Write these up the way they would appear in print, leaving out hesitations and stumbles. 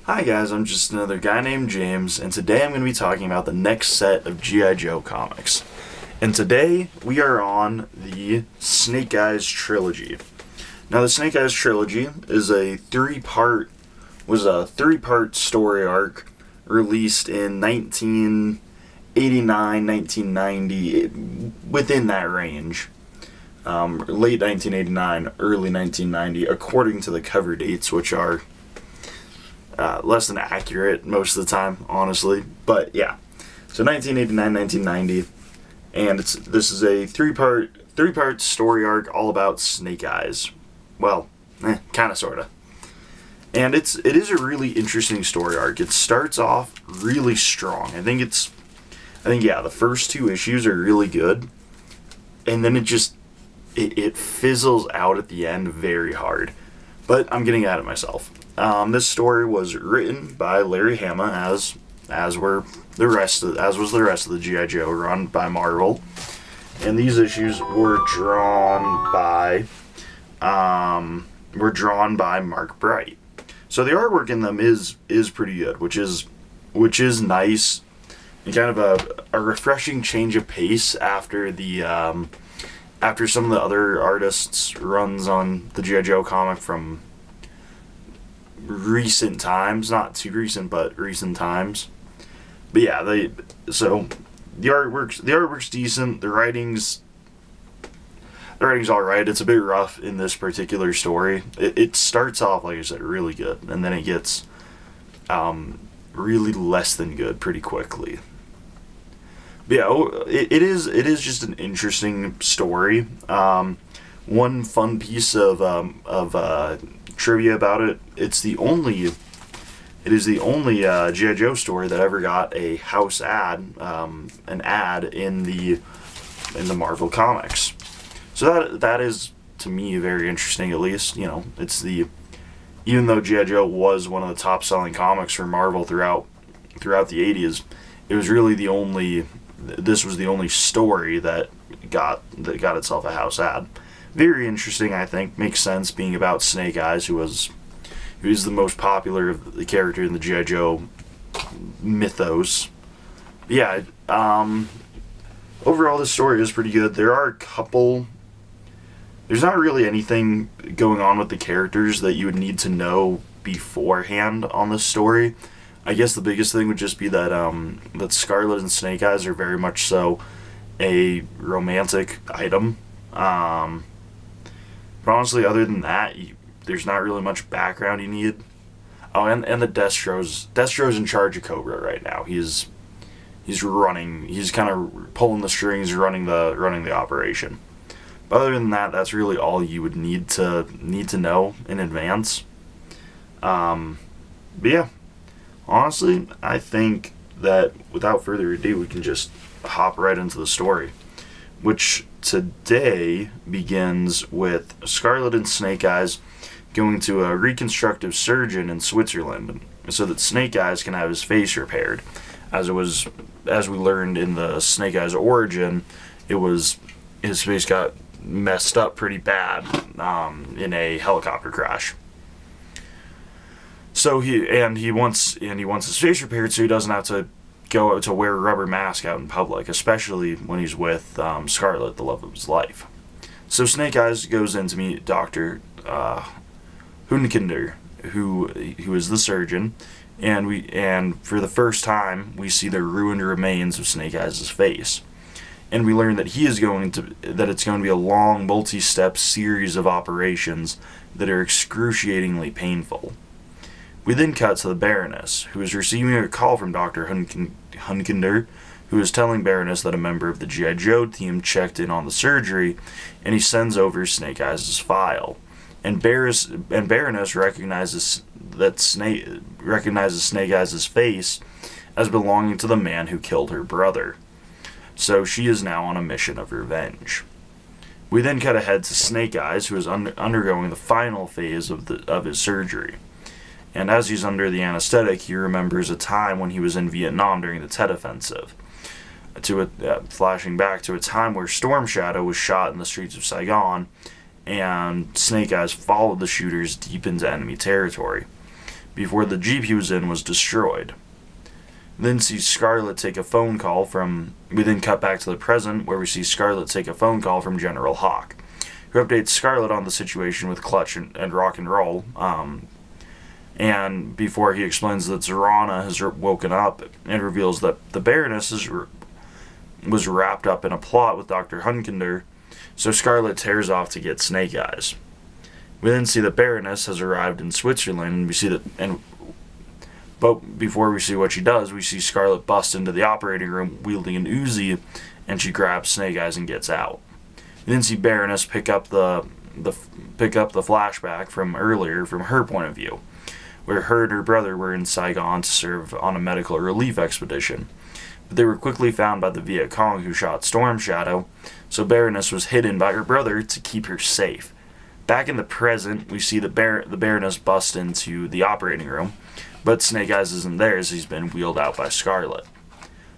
Hi guys, I'm just another guy named James, and today I'm going to be talking about the next set of G.I. Joe comics. And today we are on the Snake Eyes Trilogy. Now the Snake Eyes Trilogy is a three-part story arc released in 1989, 1990, within that range. Late 1989, early 1990, according to the cover dates, which are less than accurate most of the time, honestly. But yeah, so 1989, 1990, and this is a three-part story arc all about Snake Eyes. Well, kind of, sorta. And it is a really interesting story arc. It starts off really strong. I think the first two issues are really good, and then it fizzles out at the end very hard. But I'm getting ahead of myself. This story was written by Larry Hama, as was the rest of the G.I. Joe run by Marvel, and these issues were drawn by Mark Bright. So the artwork in them is pretty good, which is nice, and kind of a refreshing change of pace after after some of the other artists' runs on the G.I. Joe comic from recent times, not too recent, but recent times. But yeah, the artwork's decent. The writing's all right. It's a bit rough in this particular story. It starts off, like I said, really good, and then it gets really less than good pretty quickly. But yeah, it is just an interesting story. One fun piece of trivia about it: it is the only G.I. Joe story that ever got a house ad, an ad in the Marvel comics. So that is, to me, very interesting. At least, even though G.I. Joe was one of the top selling comics for Marvel throughout the 80s, it was really this was the only story that got itself a house ad. Very interesting, I think. Makes sense, being about Snake Eyes, who is the most popular of the character in the G.I. Joe mythos. But yeah, overall, this story is pretty good. There's not really anything going on with the characters that you would need to know beforehand on this story. I guess the biggest thing would just be that Scarlet and Snake Eyes are very much so a romantic item. But honestly, other than that, there's not really much background you need. Oh, and the Destro's in charge of Cobra right now. He's running. He's kind of pulling the strings, running the operation. But other than that, that's really all you would need to know in advance. But yeah, honestly, I think that without further ado, we can just hop right into the story, which today begins with Scarlet and Snake Eyes going to a reconstructive surgeon in Switzerland so that Snake Eyes can have his face repaired. As we learned in the Snake Eyes origin, his face got messed up pretty bad in a helicopter crash. So he wants his face repaired so he doesn't have to go to wear a rubber mask out in public, especially when he's with Scarlet, the love of his life. So Snake Eyes goes in to meet Dr. Hunkinder, who is the surgeon, and for the first time we see the ruined remains of Snake Eyes' face. And we learn that it's going to be a long, multi-step series of operations that are excruciatingly painful. We then cut to the Baroness, who is receiving a call from Dr. Hunkinder, who is telling Baroness that a member of the G.I. Joe team checked in on the surgery, and he sends over Snake Eyes' file. And Baroness recognizes Snake Eyes' face as belonging to the man who killed her brother. So she is now on a mission of revenge. We then cut ahead to Snake Eyes, who is undergoing the final phase of his surgery. And as he's under the anesthetic, he remembers a time when he was in Vietnam during the Tet Offensive. Flashing back to a time where Storm Shadow was shot in the streets of Saigon, and Snake Eyes followed the shooters deep into enemy territory. before the Jeep he was in was destroyed. We then see Scarlet take a phone call from. We then cut back to the present, where we see Scarlet take a phone call from General Hawk, who updates Scarlet on the situation with Clutch and Rock and Roll. And before he explains that Zorana has woken up and reveals that the Baroness was wrapped up in a plot with Dr. Hunkinder, so Scarlet tears off to get Snake Eyes. We then see the Baroness has arrived in Switzerland, and we see that. But before we see what she does, we see Scarlet bust into the operating room wielding an Uzi, and she grabs Snake Eyes and gets out. We then see Baroness pick up the flashback from earlier from her point of view, where her and her brother were in Saigon to serve on a medical relief expedition. But they were quickly found by the Viet Cong who shot Storm Shadow, so Baroness was hidden by her brother to keep her safe. Back in the present, we see the Baroness bust into the operating room, but Snake Eyes isn't there as he's been wheeled out by Scarlet.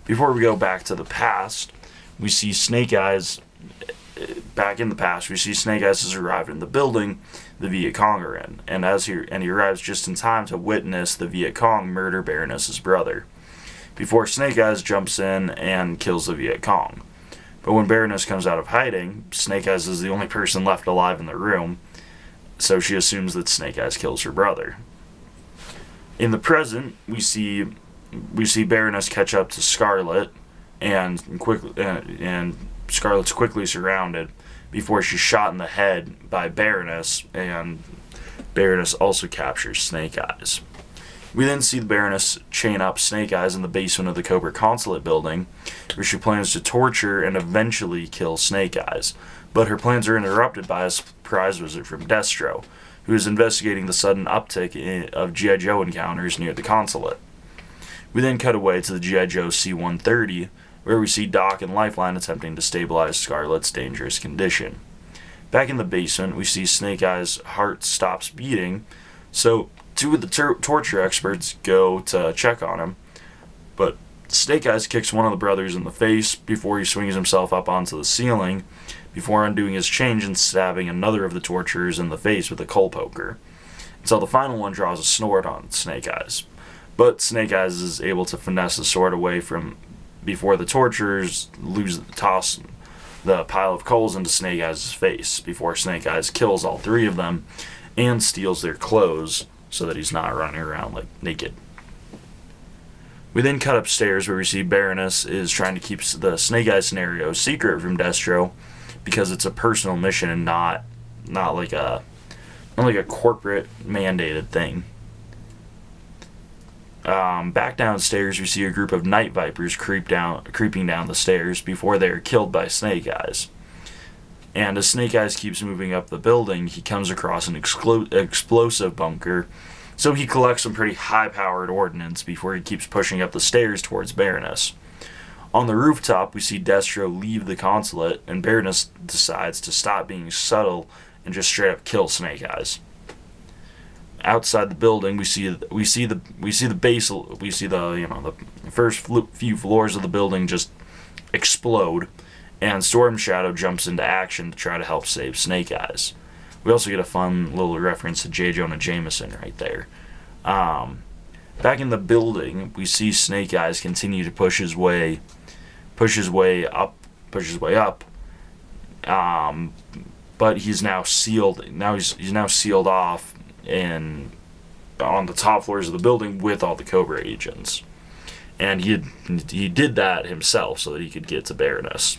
Before we go back to the past, we see Snake Eyes. Back in the past, we see Snake Eyes has arrived in the building the Viet Cong are in, and he arrives just in time to witness the Viet Cong murder Baroness's brother, before Snake Eyes jumps in and kills the Viet Cong. But when Baroness comes out of hiding, Snake Eyes is the only person left alive in the room, so she assumes that Snake Eyes kills her brother. In the present, we see Baroness catch up to Scarlet, and Scarlet's quickly surrounded before she's shot in the head by Baroness, and Baroness also captures Snake Eyes. We then see the Baroness chain up Snake Eyes in the basement of the Cobra Consulate building, where she plans to torture and eventually kill Snake Eyes, but her plans are interrupted by a surprise visit from Destro, who is investigating the sudden uptick of G.I. Joe encounters near the consulate. We then cut away to the G.I. Joe C-130, where we see Doc and Lifeline attempting to stabilize Scarlet's dangerous condition. Back in the basement, we see Snake Eyes' heart stops beating, so two of the torture experts go to check on him, but Snake Eyes kicks one of the brothers in the face before he swings himself up onto the ceiling, before undoing his change and stabbing another of the torturers in the face with a coal poker, until the final one draws a sword on Snake Eyes. But Snake Eyes is able to finesse the sword away from before the torturers toss the pile of coals into Snake Eyes' face, before Snake Eyes kills all three of them and steals their clothes so that he's not running around like naked. We then cut upstairs where we see Baroness is trying to keep the Snake Eyes scenario secret from Destro because it's a personal mission and not like a corporate mandated thing. Back downstairs, we see a group of night vipers creeping down the stairs before they are killed by Snake Eyes. And as Snake Eyes keeps moving up the building, he comes across an explosive bunker, so he collects some pretty high-powered ordnance before he keeps pushing up the stairs towards Baroness. On the rooftop, we see Destro leave the consulate, and Baroness decides to stop being subtle and just straight up kill Snake Eyes. Outside the building, we see the first few floors of the building just explode, and Storm Shadow jumps into action to try to help save Snake Eyes. We also get a fun little reference to J. Jonah Jameson right there. Back in the building, we see Snake Eyes continue to push his way up. But he's now sealed. He's now sealed off on the top floors of the building with all the Cobra agents, and he did that himself so that he could get to Baroness.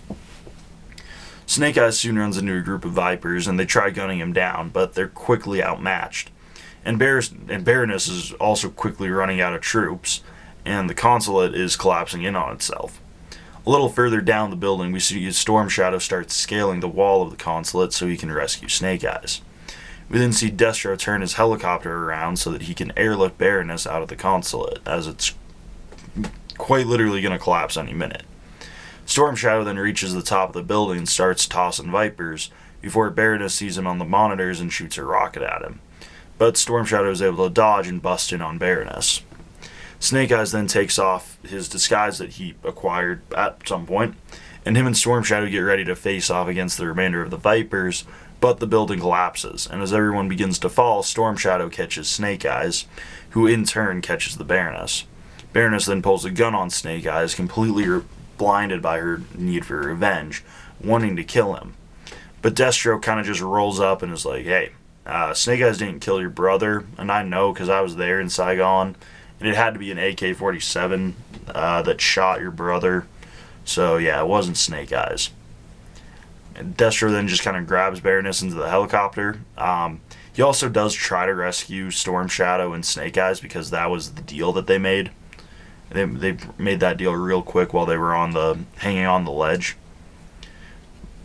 Snake Eyes soon runs into a group of Vipers, and they try gunning him down, but they're quickly outmatched. And Baroness is also quickly running out of troops, and the consulate is collapsing in on itself. A little further down the building, we see Storm Shadow start scaling the wall of the consulate so he can rescue Snake Eyes. We then see Destro turn his helicopter around so that he can airlift Baroness out of the consulate, as it's quite literally going to collapse any minute. Storm Shadow then reaches the top of the building and starts tossing Vipers, before Baroness sees him on the monitors and shoots a rocket at him. But Storm Shadow is able to dodge and bust in on Baroness. Snake Eyes then takes off his disguise that he acquired at some point, and him and Storm Shadow get ready to face off against the remainder of the Vipers, But the building collapses, and as everyone begins to fall, Storm Shadow catches Snake Eyes, who in turn catches the Baroness. Baroness then pulls a gun on Snake Eyes, completely blinded by her need for revenge, wanting to kill him. But Destro kind of just rolls up and is like, hey, Snake Eyes didn't kill your brother, and I know because I was there in Saigon, and it had to be an AK-47 that shot your brother. So yeah, it wasn't Snake Eyes. And Destro then just kind of grabs Baroness into the helicopter. He also does try to rescue Storm Shadow and Snake Eyes because that was the deal that they made. They made that deal real quick while they were hanging on the ledge.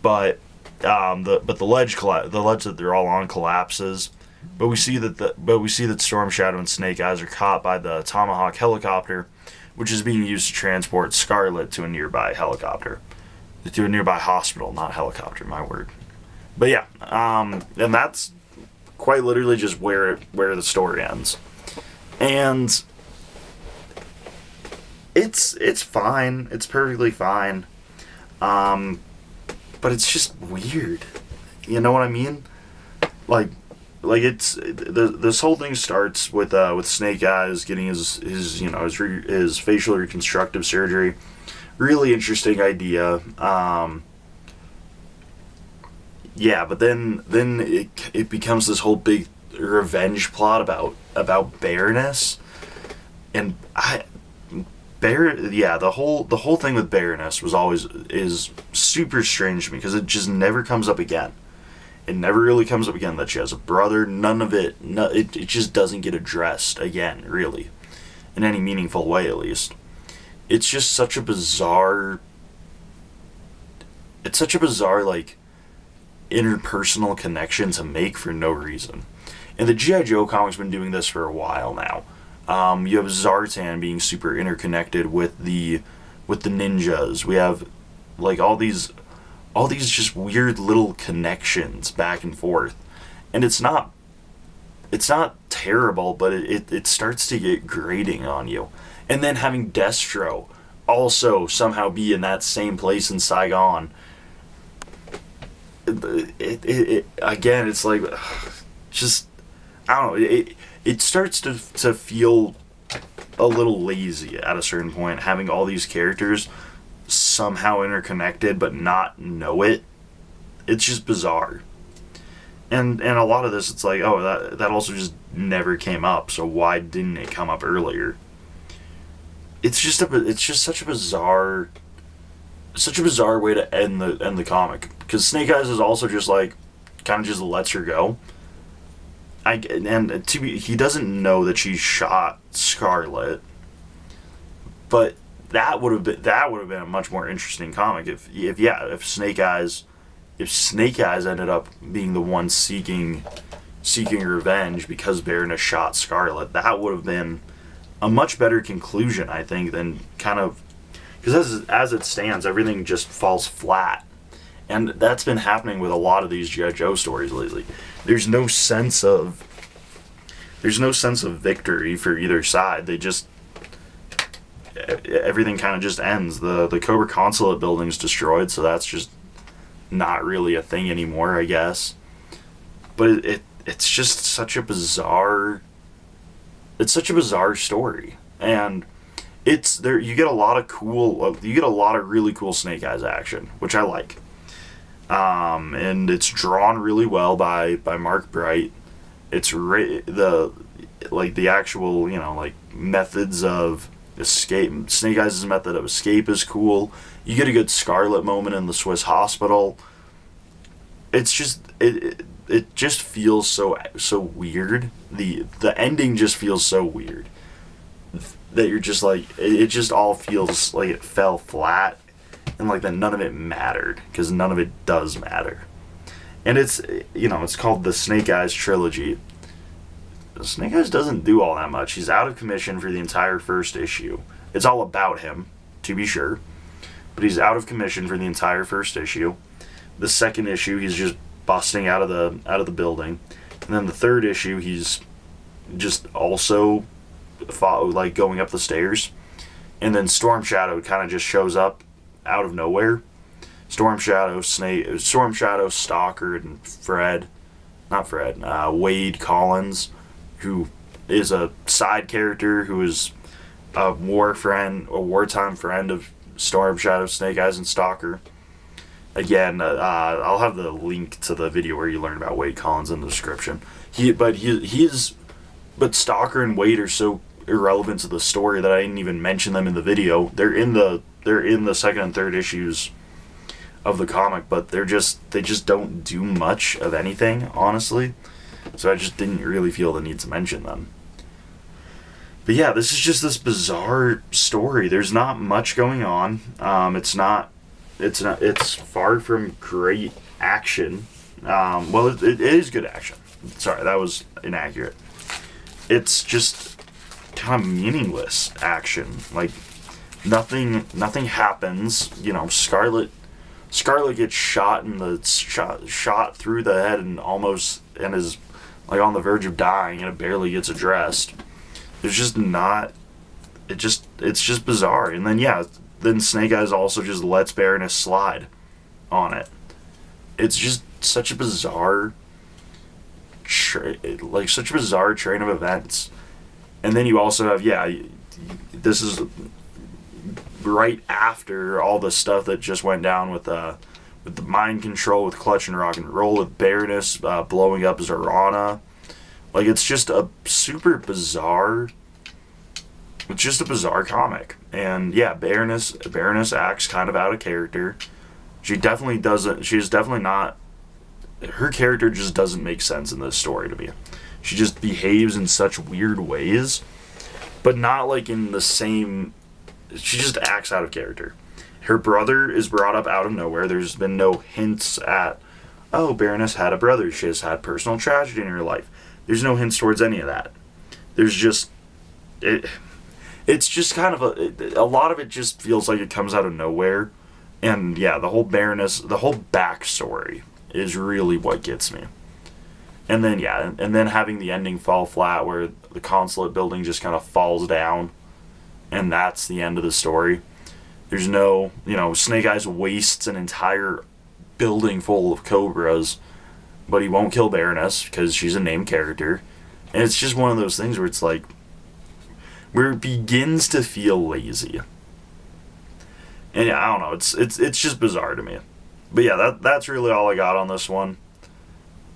But the ledge that they're all on collapses. But we see that Storm Shadow and Snake Eyes are caught by the Tomahawk helicopter, which is being used to transport Scarlet to a nearby hospital, not helicopter, my word. But yeah, and that's quite literally just where the story ends. And it's fine. It's perfectly fine. But it's just weird. You know what I mean? Like it's this whole thing starts with Snake Eyes getting his facial reconstructive surgery. Really interesting idea. Yeah, but then it becomes this whole big revenge plot about Baroness, and the whole thing with Baroness is super strange to me because it just never comes up again. It never really comes up again that she has a brother. None of it. It just doesn't get addressed again, really, in any meaningful way, at least. It's just such a bizarre. It's such a bizarre interpersonal connection to make for no reason. And the G.I. Joe comic's been doing this for a while now. You have Zartan being super interconnected with the ninjas. We have all these just weird little connections back and forth, and it's not terrible, but it starts to get grating on you. And then having Destro also somehow be in that same place in Saigon. Again, it's like, just, I don't know, it starts to feel a little lazy at a certain point, having all these characters somehow interconnected but not know it. It's just bizarre. And a lot of this, it's like, oh, that also just never came up, so why didn't it come up earlier? It's just such a bizarre way to end the comic, because Snake Eyes is also just kind of just lets her go. He doesn't know that she shot Scarlet, but that would have been a much more interesting comic if Snake Eyes ended up being the one seeking revenge because Baroness shot Scarlet. That would have been a much better conclusion, I think, than kind of, because as it stands, everything just falls flat, and that's been happening with a lot of these G.I. Joe stories lately. There's no sense of victory for either side. Everything kind of just ends. The Cobra Consulate building's destroyed, so that's just not really a thing anymore, I guess. But it's just such a bizarre. It's such a bizarre story, and it's there. You get a lot of really cool Snake Eyes action, which I like. And it's drawn really well by Mark Bright. It's the actual methods of escape. Snake Eyes' method of escape is cool. You get a good Scarlet moment in the Swiss hospital. It's just it just feels so weird. The ending just feels so weird that you're just it just all feels like it fell flat, and that none of it mattered, because none of it does matter. And it's called the Snake Eyes Trilogy. Snake Eyes doesn't do all that much. He's out of commission for the entire first issue. It's all about him, to be sure, but he's out of commission for the entire first issue. The second issue, he's just busting out of the building, and then the third issue, he's just also going up the stairs, and then Storm Shadow kind of just shows up out of nowhere. Storm Shadow, Stalker, and Wade Collins, who is a side character who is a wartime friend of Storm Shadow, Snake Eyes, and Stalker. Again, I'll have the link to the video where you learn about Wade Collins in the description. But Stalker and Wade are so irrelevant to the story that I didn't even mention them in the video. They're in the second and third issues of the comic, but they just don't do much of anything, honestly. So I just didn't really feel the need to mention them. But yeah, this is just this bizarre story. There's not much going on. It's far from great action. It is good action. Sorry, that was inaccurate. It's just kind of meaningless action. Like nothing happens. You know, Scarlet gets shot shot through the head and is like on the verge of dying, and it barely gets addressed. It's just bizarre. And then Snake Eyes also just lets Baroness slide on it. It's just such a bizarre train of events. And then you also have, this is right after all the stuff that just went down with the mind control, with Clutch and Rock and Roll, with Baroness blowing up Zorana. Like, it's just a super bizarre... It's just a bizarre comic. And, yeah, Baroness acts kind of out of character. She's definitely not... Her character just doesn't make sense in this story to me. She just behaves in such weird ways, but not like in the same... She just acts out of character. Her brother is brought up out of nowhere. There's been no hints at, oh, Baroness had a brother. She has had personal tragedy in her life. There's no hints towards any of that. There's just... It's just kind of a lot of it just feels like it comes out of nowhere. And yeah, the whole backstory is really what gets me. And then having the ending fall flat where the consulate building just kind of falls down, and that's the end of the story. There's no, Snake Eyes wastes an entire building full of cobras, but he won't kill Baroness because she's a named character. And it's just one of those things where it's like, where it begins to feel lazy. And yeah, I don't know, it's just bizarre to me. But yeah, that's really all I got on this one.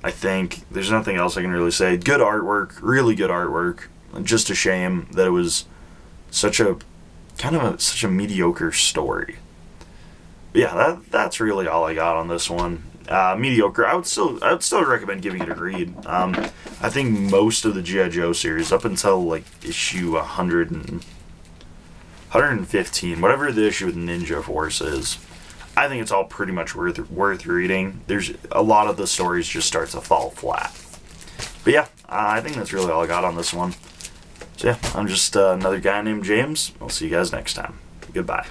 I think there's nothing else I can really say. Good artwork, really good artwork. Just a shame that it was such a mediocre story. But yeah, that's really all I got on this one. Mediocre. I would still recommend giving it a read. I think most of the G.I. Joe series, up until like issue 115, whatever the issue with Ninja Force is, I think it's all pretty much worth reading. There's a lot of the stories just start to fall flat. But yeah, I think that's really all I got on this one. So yeah, I'm just another guy named James. I'll see you guys next time. Goodbye.